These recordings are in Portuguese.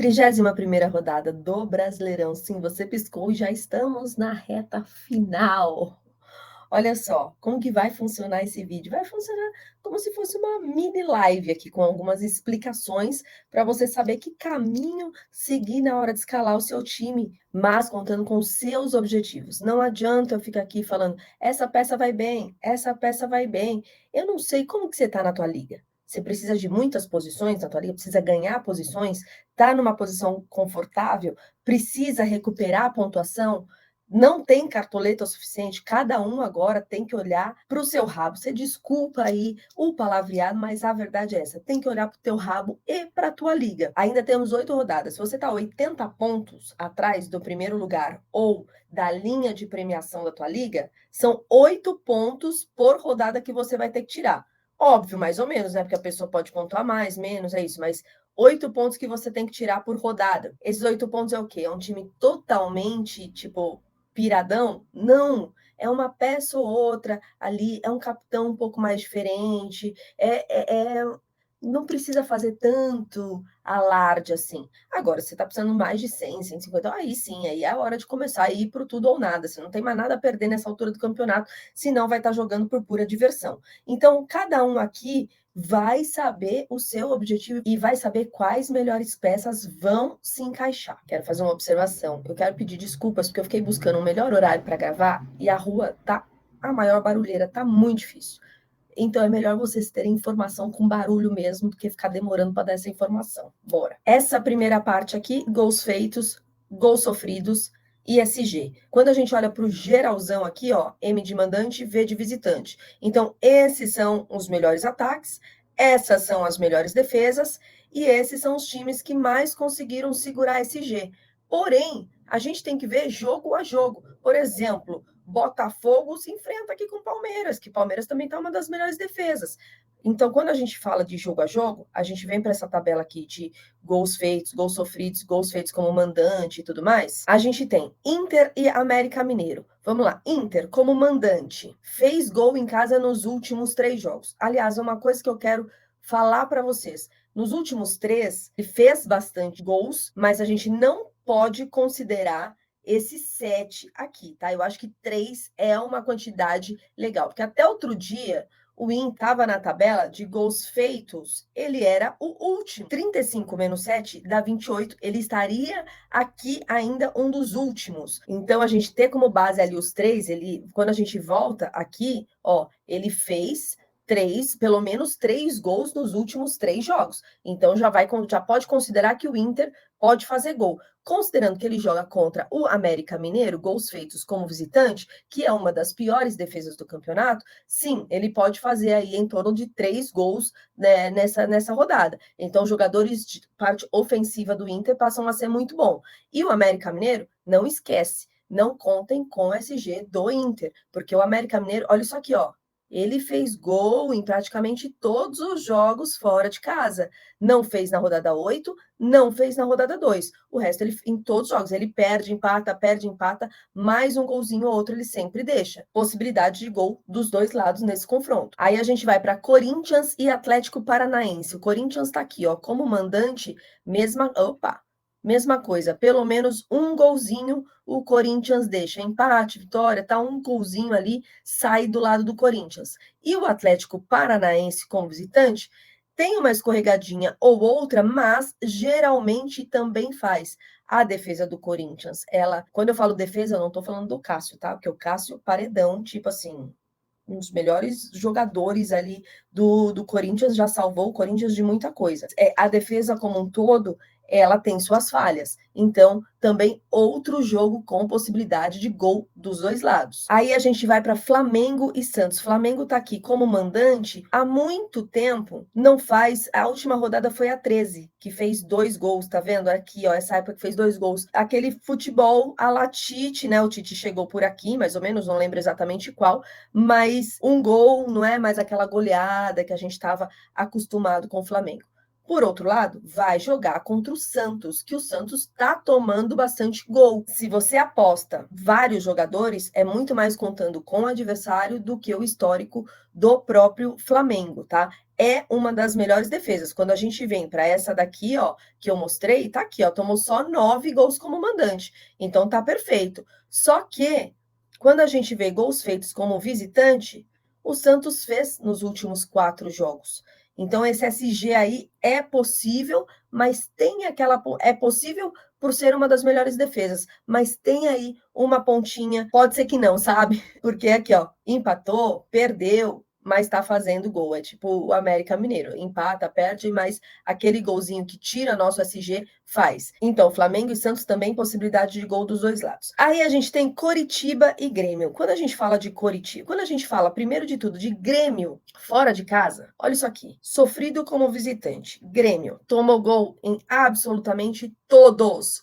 31ª rodada do Brasileirão. Sim, você piscou e já estamos na reta final. Olha só, como que vai funcionar esse vídeo? Vai funcionar como se fosse uma mini live aqui, com algumas explicações para você saber que caminho seguir na hora de escalar o seu time, mas contando com os seus objetivos. Não adianta eu ficar aqui falando, essa peça vai bem, essa peça vai bem. Eu não sei como que você está na tua liga. Você precisa de muitas posições na tua liga, precisa ganhar posições, tá numa posição confortável, precisa recuperar a pontuação, não tem cartoleta o suficiente, cada um agora tem que olhar para o seu rabo. Você desculpa aí o palavreado, mas a verdade é essa, tem que olhar para o teu rabo e para a tua liga. Ainda temos 8 rodadas, se você está 80 pontos atrás do primeiro lugar ou da linha de premiação da tua liga, são 8 pontos por rodada que você vai ter que tirar. Óbvio, mais ou menos, né? Porque a pessoa pode pontuar mais, menos, é isso, mas 8 pontos que você tem que tirar por rodada. Esses 8 pontos é o quê? É um time totalmente, tipo, piradão? Não, é uma peça ou outra ali, é um capitão um pouco mais diferente, não precisa fazer tanto alarde assim. Agora, você está precisando mais de 100, 150, aí sim, aí é a hora de começar a ir para o tudo ou nada. Você não tem mais nada a perder nessa altura do campeonato, senão vai estar jogando por pura diversão. Então, cada um aqui vai saber o seu objetivo e vai saber quais melhores peças vão se encaixar. Quero fazer uma observação. Eu quero pedir desculpas porque eu fiquei buscando um melhor horário para gravar e a rua tá a maior barulheira, tá muito difícil. Então é melhor vocês terem informação com barulho mesmo do que ficar demorando para dar essa informação. Bora. Essa primeira parte aqui, gols feitos, gols sofridos, ISG. Quando a gente olha para o geralzão aqui, ó, M de mandante, V de visitante. Então, esses são os melhores ataques, essas são as melhores defesas, e esses são os times que mais conseguiram segurar SG. Porém, a gente tem que ver jogo a jogo. Por exemplo, Botafogo se enfrenta aqui com o Palmeiras, que o Palmeiras também está uma das melhores defesas. Então, quando a gente fala de jogo a jogo, a gente vem para essa tabela aqui de gols feitos, gols sofridos, gols feitos como mandante e tudo mais. A gente tem Inter e América Mineiro. Vamos lá, Inter como mandante fez gol em casa nos últimos 3 jogos. Aliás, uma coisa que eu quero falar para vocês. Nos últimos 3, ele fez bastante gols, mas a gente não pode considerar esse 7 aqui, tá? Eu acho que 3 é uma quantidade legal, porque até outro dia o Inter estava na tabela de gols feitos, ele era o último. 35 menos 7 dá 28, ele estaria aqui ainda um dos últimos. Então a gente ter como base ali os 3, ele, quando a gente volta aqui, ó, ele fez 3, pelo menos 3 gols nos últimos 3 jogos. Então já pode considerar que o Inter pode fazer gol. Considerando que ele joga contra o América Mineiro, gols feitos como visitante, que é uma das piores defesas do campeonato, sim, ele pode fazer aí em torno de 3 gols, né, nessa rodada. Então, jogadores de parte ofensiva do Inter passam a ser muito bom. E o América Mineiro, não esquece, não contem com o SG do Inter, porque o América Mineiro, olha isso aqui, ó. Ele fez gol em praticamente todos os jogos fora de casa. Não fez na rodada 8, não fez na rodada 2. O resto, ele, em todos os jogos, ele perde, empata, mais um golzinho ou outro ele sempre deixa. Possibilidade de gol dos dois lados nesse confronto. Aí a gente vai para Corinthians e Atlético Paranaense. O Corinthians está aqui, ó, como mandante, mesma coisa, pelo menos um golzinho o Corinthians deixa. Empate, vitória, tá um golzinho ali, sai do lado do Corinthians. E o Atlético Paranaense como visitante tem uma escorregadinha ou outra, mas geralmente também faz. A defesa do Corinthians, ela, quando eu falo defesa, eu não tô falando do Cássio, tá? Porque o Cássio, paredão, tipo assim, um dos melhores jogadores ali do Corinthians, já salvou o Corinthians de muita coisa. A defesa como um todo, ela tem suas falhas. Então, também outro jogo com possibilidade de gol dos dois lados. Aí a gente vai para Flamengo e Santos. Flamengo tá aqui como mandante há muito tempo, não faz. A última rodada foi a 13, que fez 2 gols, tá vendo? Aqui, ó, essa época que fez 2 gols. Aquele futebol a la Tite, né? O Tite chegou por aqui, mais ou menos, não lembro exatamente qual, mas um gol não é mais aquela goleada que a gente estava acostumado com o Flamengo. Por outro lado, vai jogar contra o Santos, que o Santos está tomando bastante gol. Se você aposta vários jogadores, é muito mais contando com o adversário do que o histórico do próprio Flamengo, tá? É uma das melhores defesas. Quando a gente vem para essa daqui, ó, que eu mostrei, tá aqui, ó, tomou só 9 gols como mandante. Então tá perfeito. Só que quando a gente vê gols feitos como visitante, o Santos fez nos últimos 4 jogos. Então, esse SG aí é possível, mas tem aquela. É possível por ser uma das melhores defesas, mas tem aí uma pontinha. Pode ser que não, sabe? Porque aqui, ó, empatou, perdeu, mas tá fazendo gol. É tipo o América Mineiro: empata, perde, mas aquele golzinho que tira nosso SG faz. Então, Flamengo e Santos também possibilidade de gol dos dois lados. Aí a gente tem Coritiba e Grêmio. Quando a gente fala de Coritiba, quando a gente fala, primeiro de tudo, de Grêmio fora de casa, olha isso aqui: sofrido como visitante. Grêmio tomou gol em absolutamente todos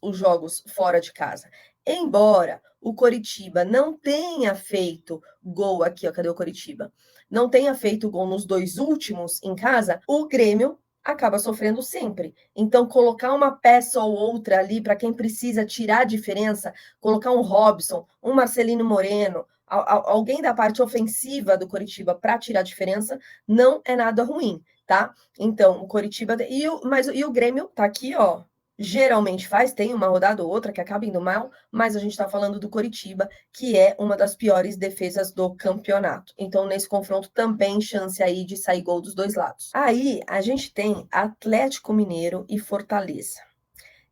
os jogos fora de casa. Embora o Coritiba não tenha feito gol aqui, ó, cadê o Coritiba? Não tenha feito gol nos 2 últimos em casa, o Grêmio acaba sofrendo sempre. Então, colocar uma peça ou outra ali para quem precisa tirar a diferença, colocar um Robson, um Marcelino Moreno, alguém da parte ofensiva do Coritiba para tirar a diferença, não é nada ruim, tá? Então, o Coritiba e o Grêmio tá aqui, ó. Geralmente faz, tem uma rodada ou outra que acaba indo mal, mas a gente está falando do Coritiba, que é uma das piores defesas do campeonato. Então, nesse confronto, também chance aí de sair gol dos dois lados. Aí, a gente tem Atlético Mineiro e Fortaleza.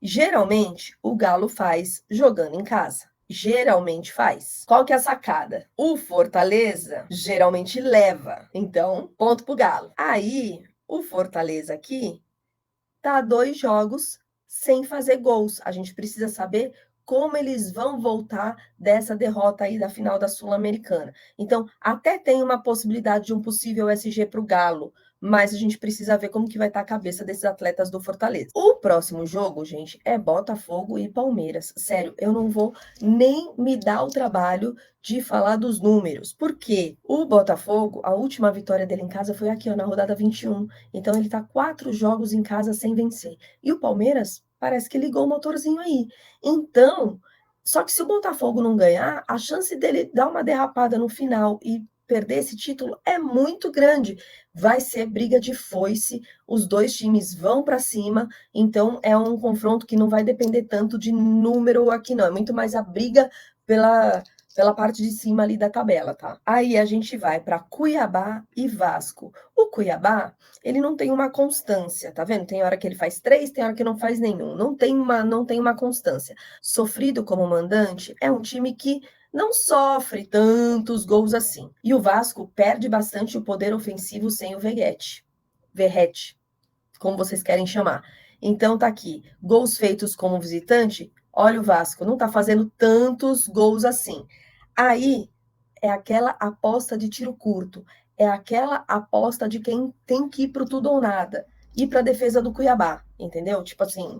Geralmente, o Galo faz jogando em casa. Geralmente faz. Qual que é a sacada? O Fortaleza geralmente leva. Então, ponto pro Galo. Aí, o Fortaleza aqui tá 2 jogos sem fazer gols. A gente precisa saber como eles vão voltar dessa derrota aí da final da Sul-Americana. Então, até tem uma possibilidade de um possível SG para o Galo, mas a gente precisa ver como que vai estar a cabeça desses atletas do Fortaleza. O próximo jogo, gente, é Botafogo e Palmeiras. Sério, eu não vou nem me dar o trabalho de falar dos números, porque o Botafogo, a última vitória dele em casa foi aqui, ó, na rodada 21. Então ele tá 4 jogos em casa sem vencer. E o Palmeiras parece que ligou o motorzinho aí. Então, só que se o Botafogo não ganhar, a chance dele dar uma derrapada no final e perder esse título é muito grande. Vai ser briga de foice, os dois times vão para cima, então é um confronto que não vai depender tanto de número aqui não, é muito mais a briga pela parte de cima ali da tabela, tá? Aí a gente vai para Cuiabá e Vasco. O Cuiabá, ele não tem uma constância, tá vendo? Tem hora que ele faz 3, tem hora que não faz nenhum. Não tem uma constância. Sofrido como mandante, é um time que não sofre tantos gols assim. E o Vasco perde bastante o poder ofensivo sem o Verrete, como vocês querem chamar. Então tá aqui, gols feitos como visitante, olha o Vasco, não tá fazendo tantos gols assim. Aí é aquela aposta de tiro curto, é aquela aposta de quem tem que ir pro tudo ou nada, ir para a defesa do Cuiabá, entendeu? Tipo assim,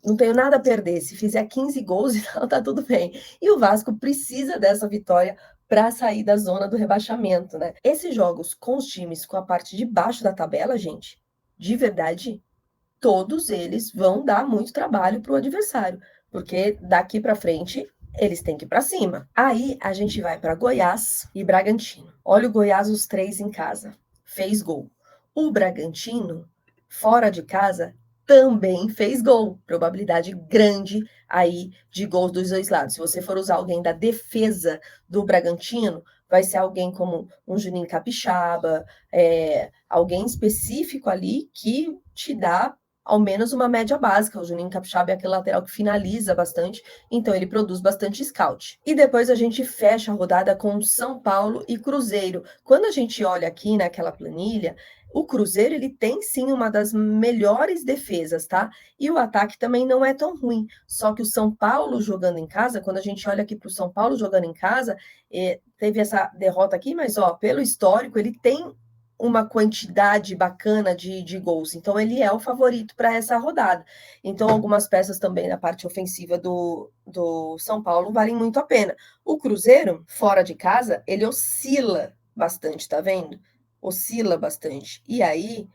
não tenho nada a perder, se fizer 15 gols, então tá tudo bem. E o Vasco precisa dessa vitória para sair da zona do rebaixamento, né? Esses jogos com os times com a parte de baixo da tabela, gente, de verdade, todos eles vão dar muito trabalho para o adversário, porque daqui para frente eles têm que ir para cima. Aí a gente vai para Goiás e Bragantino. Olha o Goiás, os 3 em casa, fez gol. O Bragantino, fora de casa, também fez gol. Probabilidade grande aí de gols dos dois lados. Se você for usar alguém da defesa do Bragantino, vai ser alguém como um Juninho Capixaba, alguém específico ali que te dá ao menos uma média básica. O Juninho Capixaba é aquele lateral que finaliza bastante, então ele produz bastante scout. E depois a gente fecha a rodada com São Paulo e Cruzeiro. Quando a gente olha aqui naquela planilha, o Cruzeiro ele tem sim uma das melhores defesas, tá? E o ataque também não é tão ruim. Só que o São Paulo jogando em casa, quando a gente olha aqui para o São Paulo jogando em casa, teve essa derrota aqui, mas ó, pelo histórico, ele tem uma quantidade bacana de gols. Então, ele é o favorito para essa rodada. Então, algumas peças também na parte ofensiva do São Paulo valem muito a pena. O Cruzeiro, fora de casa, ele oscila bastante, tá vendo? Oscila bastante. E aí,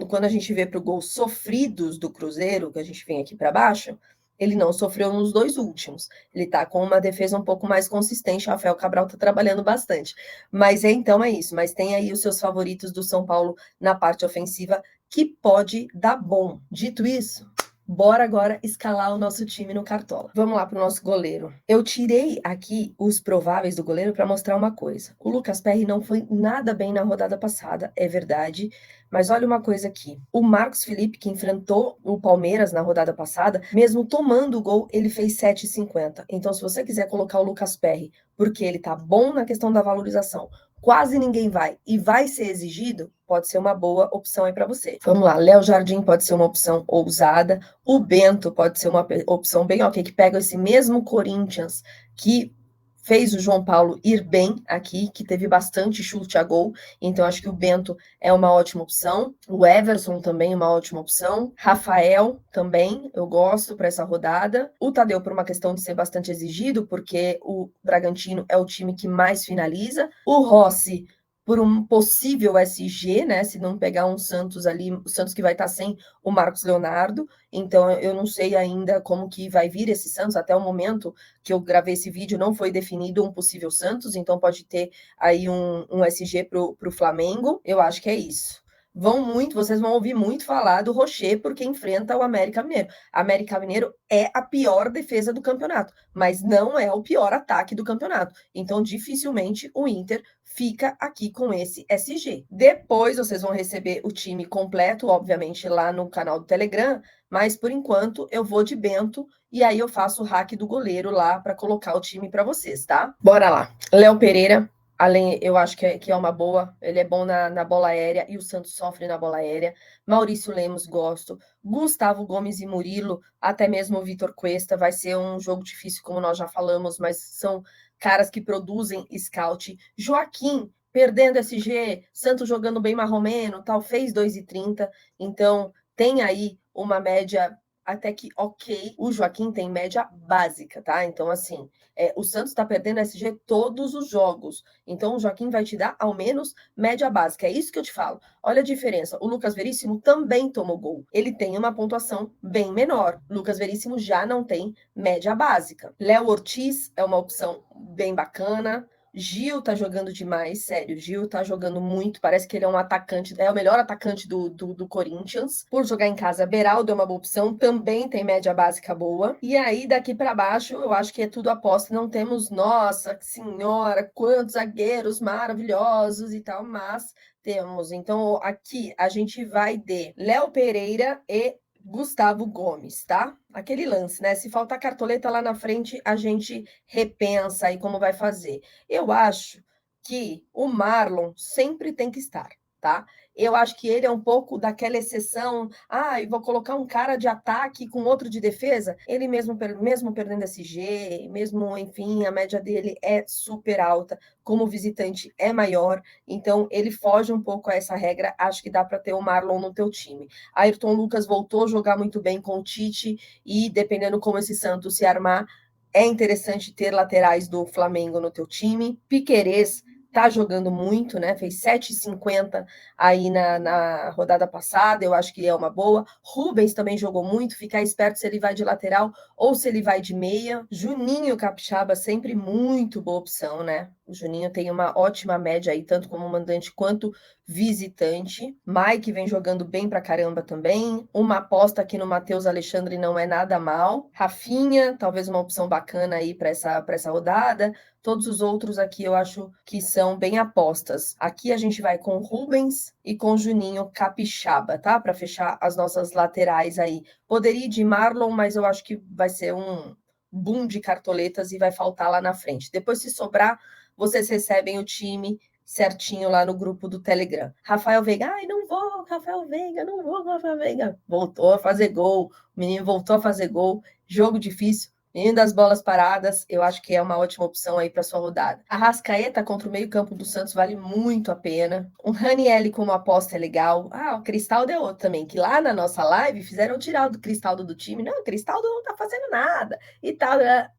quando a gente vê para o gol sofridos do Cruzeiro, que a gente vem aqui para baixo, ele não sofreu nos 2 últimos. Ele tá com uma defesa um pouco mais consistente, o Rafael Cabral tá trabalhando bastante. Mas então é isso, mas tem aí os seus favoritos do São Paulo na parte ofensiva que pode dar bom. Dito isso, bora agora escalar o nosso time no Cartola. Vamos lá para o nosso goleiro. Eu tirei aqui os prováveis do goleiro para mostrar uma coisa. O Lucas Perry não foi nada bem na rodada passada, é verdade. Mas olha uma coisa aqui. O Marcos Felipe, que enfrentou o Palmeiras na rodada passada, mesmo tomando o gol, ele fez 7,50. Então, se você quiser colocar o Lucas Perry, porque ele tá bom na questão da valorização, quase ninguém vai e vai ser exigido, pode ser uma boa opção aí para você. Vamos lá, Léo Jardim pode ser uma opção ousada, o Bento pode ser uma opção bem ok, que pega esse mesmo Corinthians que fez o João Paulo ir bem aqui, que teve bastante chute a gol, então acho que o Bento é uma ótima opção. O Everson também é uma ótima opção. Rafael também, eu gosto para essa rodada. O Tadeu por uma questão de ser bastante exigido, porque o Bragantino é o time que mais finaliza. O Rossi por um possível SG, né? Se não pegar um Santos ali, o Santos que vai estar sem o Marcos Leonardo. Então eu não sei ainda como que vai vir esse Santos. Até o momento que eu gravei esse vídeo não foi definido um possível Santos, então pode ter aí um SG para o Flamengo. Eu acho que é isso. Vocês vão ouvir muito falar do Rocher porque enfrenta o América Mineiro. América Mineiro é a pior defesa do campeonato, mas não é o pior ataque do campeonato. Então, dificilmente o Inter fica aqui com esse SG. Depois vocês vão receber o time completo, obviamente, lá no canal do Telegram, mas por enquanto eu vou de Bento e aí eu faço o hack do goleiro lá para colocar o time para vocês, tá? Bora lá. Léo Pereira, além, eu acho que é uma boa, ele é bom na bola aérea e o Santos sofre na bola aérea. Maurício Lemos, gosto. Gustavo Gomes e Murilo, até mesmo o Vitor Cuesta, vai ser um jogo difícil, como nós já falamos, mas são caras que produzem scout. Joaquim, perdendo SG, Santos jogando bem marromeno, tal, fez 2,30, então tem aí uma média até que ok. O Joaquim tem média básica, tá? Então, assim, o Santos tá perdendo SG todos os jogos. Então, o Joaquim vai te dar ao menos média básica. É isso que eu te falo. Olha a diferença. O Lucas Veríssimo também tomou gol. Ele tem uma pontuação bem menor. Lucas Veríssimo já não tem média básica. Léo Ortiz é uma opção bem bacana. Gil tá jogando demais, sério. Gil tá jogando muito. Parece que ele é um atacante, é o melhor atacante do Corinthians. Por jogar em casa, Beraldo é uma boa opção, também tem média básica boa. E aí, daqui para baixo, eu acho que é tudo aposta. Não temos, nossa senhora, quantos zagueiros maravilhosos e tal, mas temos. Então, aqui a gente vai de Léo Pereira e Gustavo Gomes, tá? Aquele lance, né? Se faltar cartoleta lá na frente, a gente repensa aí como vai fazer. Eu acho que o Marlon sempre tem que estar, tá? Eu acho que ele é um pouco daquela exceção. Ah, eu vou colocar um cara de ataque com outro de defesa. Ele mesmo perdendo SG, mesmo, enfim, a média dele é super alta. Como visitante é maior, então ele foge um pouco a essa regra. Acho que dá para ter o Marlon no teu time. Ayrton Lucas voltou a jogar muito bem com o Tite e dependendo como esse Santos se armar, é interessante ter laterais do Flamengo no teu time. Piquerez tá jogando muito, né? Fez 7,50 aí na rodada passada, eu acho que é uma boa. Rubens também jogou muito, ficar esperto se ele vai de lateral ou se ele vai de meia. Juninho Capixaba, sempre muito boa opção, né? O Juninho tem uma ótima média aí, tanto como mandante quanto visitante. Mike vem jogando bem pra caramba também. Uma aposta aqui no Matheus Alexandre não é nada mal. Rafinha, talvez uma opção bacana aí para essa rodada. Todos os outros aqui eu acho que são bem apostas. Aqui a gente vai com Rubens e com Juninho Capixaba, tá? Para fechar as nossas laterais aí. Poderia ir de Marlon, mas eu acho que vai ser um boom de cartoletas e vai faltar lá na frente. Depois, se sobrar, vocês recebem o time certinho lá no grupo do Telegram. Rafael Veiga, ai, não vou, Rafael Veiga, não vou, Rafael Veiga. Voltou a fazer gol, o menino voltou a fazer gol, jogo difícil. Menino das bolas paradas, eu acho que é uma ótima opção aí para sua rodada. A Arrascaeta contra o meio-campo do Santos vale muito a pena. Um Ranielli como aposta é legal. Ah, o Cristaldo é outro também, que lá na nossa live fizeram tirar o Cristaldo do time. Não, o Cristaldo não tá fazendo nada e tal, né?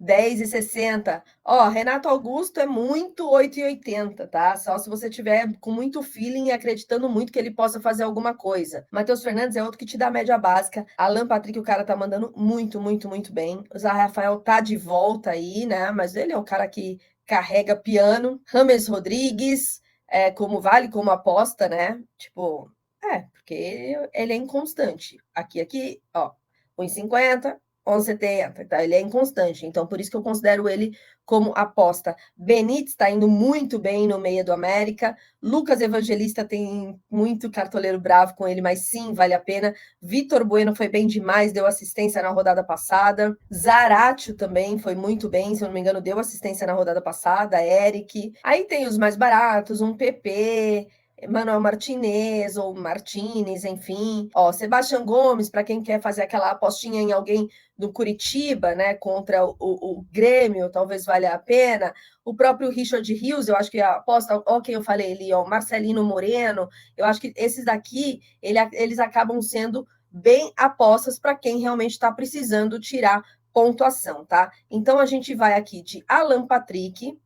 10,60. Ó, Renato Augusto é muito 8,80, tá? Só se você tiver com muito feeling e acreditando muito que ele possa fazer alguma coisa. Matheus Fernandes é outro que te dá média básica. Alan Patrick, o cara tá mandando muito, muito, muito bem. O Zé Rafael tá de volta aí, né? Mas ele é um cara que carrega piano. Rames Rodrigues, como vale como aposta, né? Tipo, porque ele é inconstante. Aqui, ó, 1,50, 11,70, tá? Ele é inconstante, então por isso que eu considero ele como aposta. Benítez está indo muito bem no meio do América. Lucas Evangelista tem muito cartoleiro bravo com ele, mas sim, vale a pena. Vitor Bueno foi bem demais, deu assistência na rodada passada. Zaratio também foi muito bem, se eu não me engano, deu assistência na rodada passada. Eric. Aí tem os mais baratos, um PP, Manuel Martinez ou Martinez, enfim. Ó, Sebastião Gomes, para quem quer fazer aquela apostinha em alguém do Curitiba, né, contra o Grêmio, talvez valha a pena. O próprio Richard Rios, eu acho que a aposta, ó, quem eu falei ali, ó, Marcelino Moreno, eu acho que esses daqui, eles acabam sendo bem apostas para quem realmente está precisando tirar pontuação, tá? Então a gente vai aqui de Alan Patrick,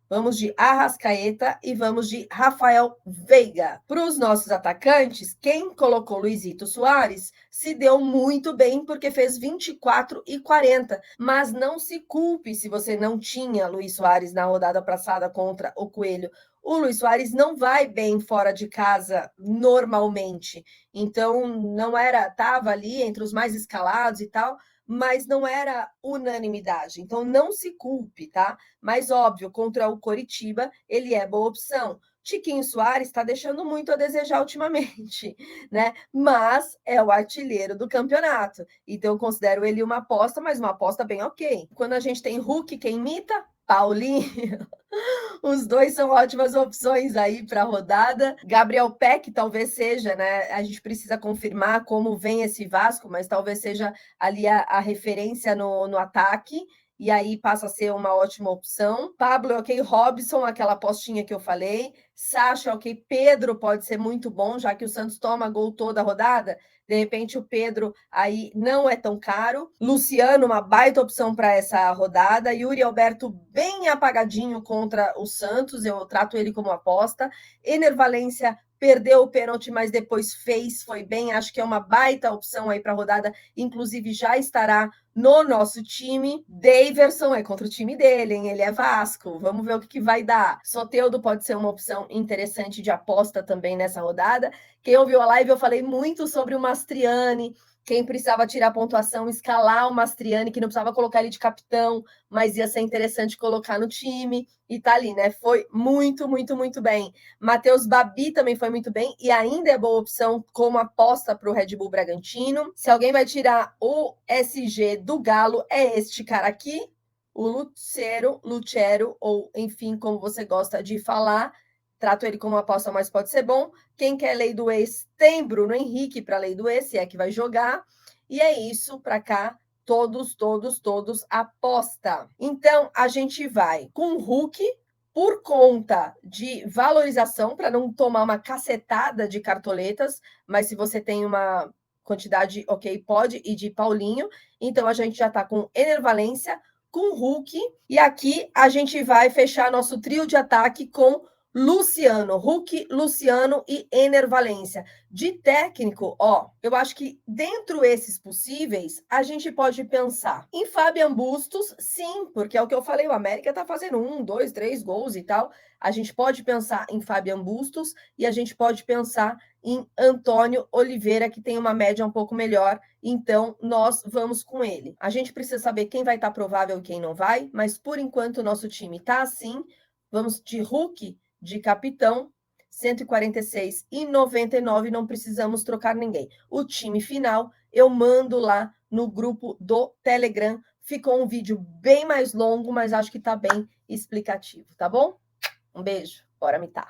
vamos de Arrascaeta e vamos de Rafael Veiga. Para os nossos atacantes, quem colocou Luizito Soares se deu muito bem porque fez 24,40. Mas não se culpe se você não tinha Luiz Soares na rodada passada contra o Coelho. O Luiz Soares não vai bem fora de casa normalmente. Então, não era, estava ali entre os mais escalados e tal, mas não era unanimidade. Então, não se culpe, tá? Mas, óbvio, contra o Coritiba, ele é boa opção. Tiquinho Soares está deixando muito a desejar ultimamente, né? Mas é o artilheiro do campeonato. Então, eu considero ele uma aposta, mas uma aposta bem ok. Quando a gente tem Hulk, quem imita? Paulinho. Os dois são ótimas opções aí para a rodada. Gabriel Peck talvez seja, né? A gente precisa confirmar como vem esse Vasco, mas talvez seja ali a referência no ataque. E aí passa a ser uma ótima opção. Pablo, ok. Robson, aquela apostinha que eu falei. Sacha, ok. Pedro pode ser muito bom, já que o Santos toma gol toda a rodada. De repente, o Pedro aí não é tão caro. Luciano, uma baita opção para essa rodada. Yuri Alberto, bem apagadinho contra o Santos. Eu trato ele como aposta. Ener Valência perdeu o pênalti, mas depois fez, foi bem. Acho que é uma baita opção aí para a rodada. Inclusive, já estará no nosso time. Daverson é contra o time dele, hein? Ele é Vasco. Vamos ver o que vai dar. Soteldo pode ser uma opção interessante de aposta também nessa rodada. Quem ouviu a live, eu falei muito sobre o Mastriani, quem precisava tirar pontuação, escalar o Mastriani, que não precisava colocar ele de capitão, mas ia ser interessante colocar no time, e tá ali, né? Foi muito, muito, muito bem. Matheus Babi também foi muito bem, e ainda é boa opção como aposta para o Red Bull Bragantino. Se alguém vai tirar o SG do Galo, é este cara aqui, o Lucero, ou enfim, como você gosta de falar. Trato ele como aposta, mas pode ser bom. Quem quer lei do ex tem Bruno Henrique para lei do ex, se é que vai jogar. E é isso para cá. Todos aposta. Então, a gente vai com o Hulk por conta de valorização, para não tomar uma cacetada de cartoletas, mas se você tem uma quantidade, ok, pode ir de Paulinho. Então, a gente já está com Ener Valência, com Hulk, e aqui a gente vai fechar nosso trio de ataque com Luciano, Hulk, Luciano e Ener Valência. De técnico, ó, eu acho que dentro esses possíveis, a gente pode pensar em Fabian Bustos, sim, porque é o que eu falei, o América tá fazendo 1, 2, 3 gols e tal. A gente pode pensar em Fabian Bustos e a gente pode pensar em Antônio Oliveira, que tem uma média um pouco melhor, então nós vamos com ele. A gente precisa saber quem vai estar provável e quem não vai, mas por enquanto o nosso time tá assim. Vamos de Hulk, de capitão, 146,99, não precisamos trocar ninguém. O time final eu mando lá no grupo do Telegram. Ficou um vídeo bem mais longo, mas acho que tá bem explicativo, tá bom? Um beijo, bora mitar.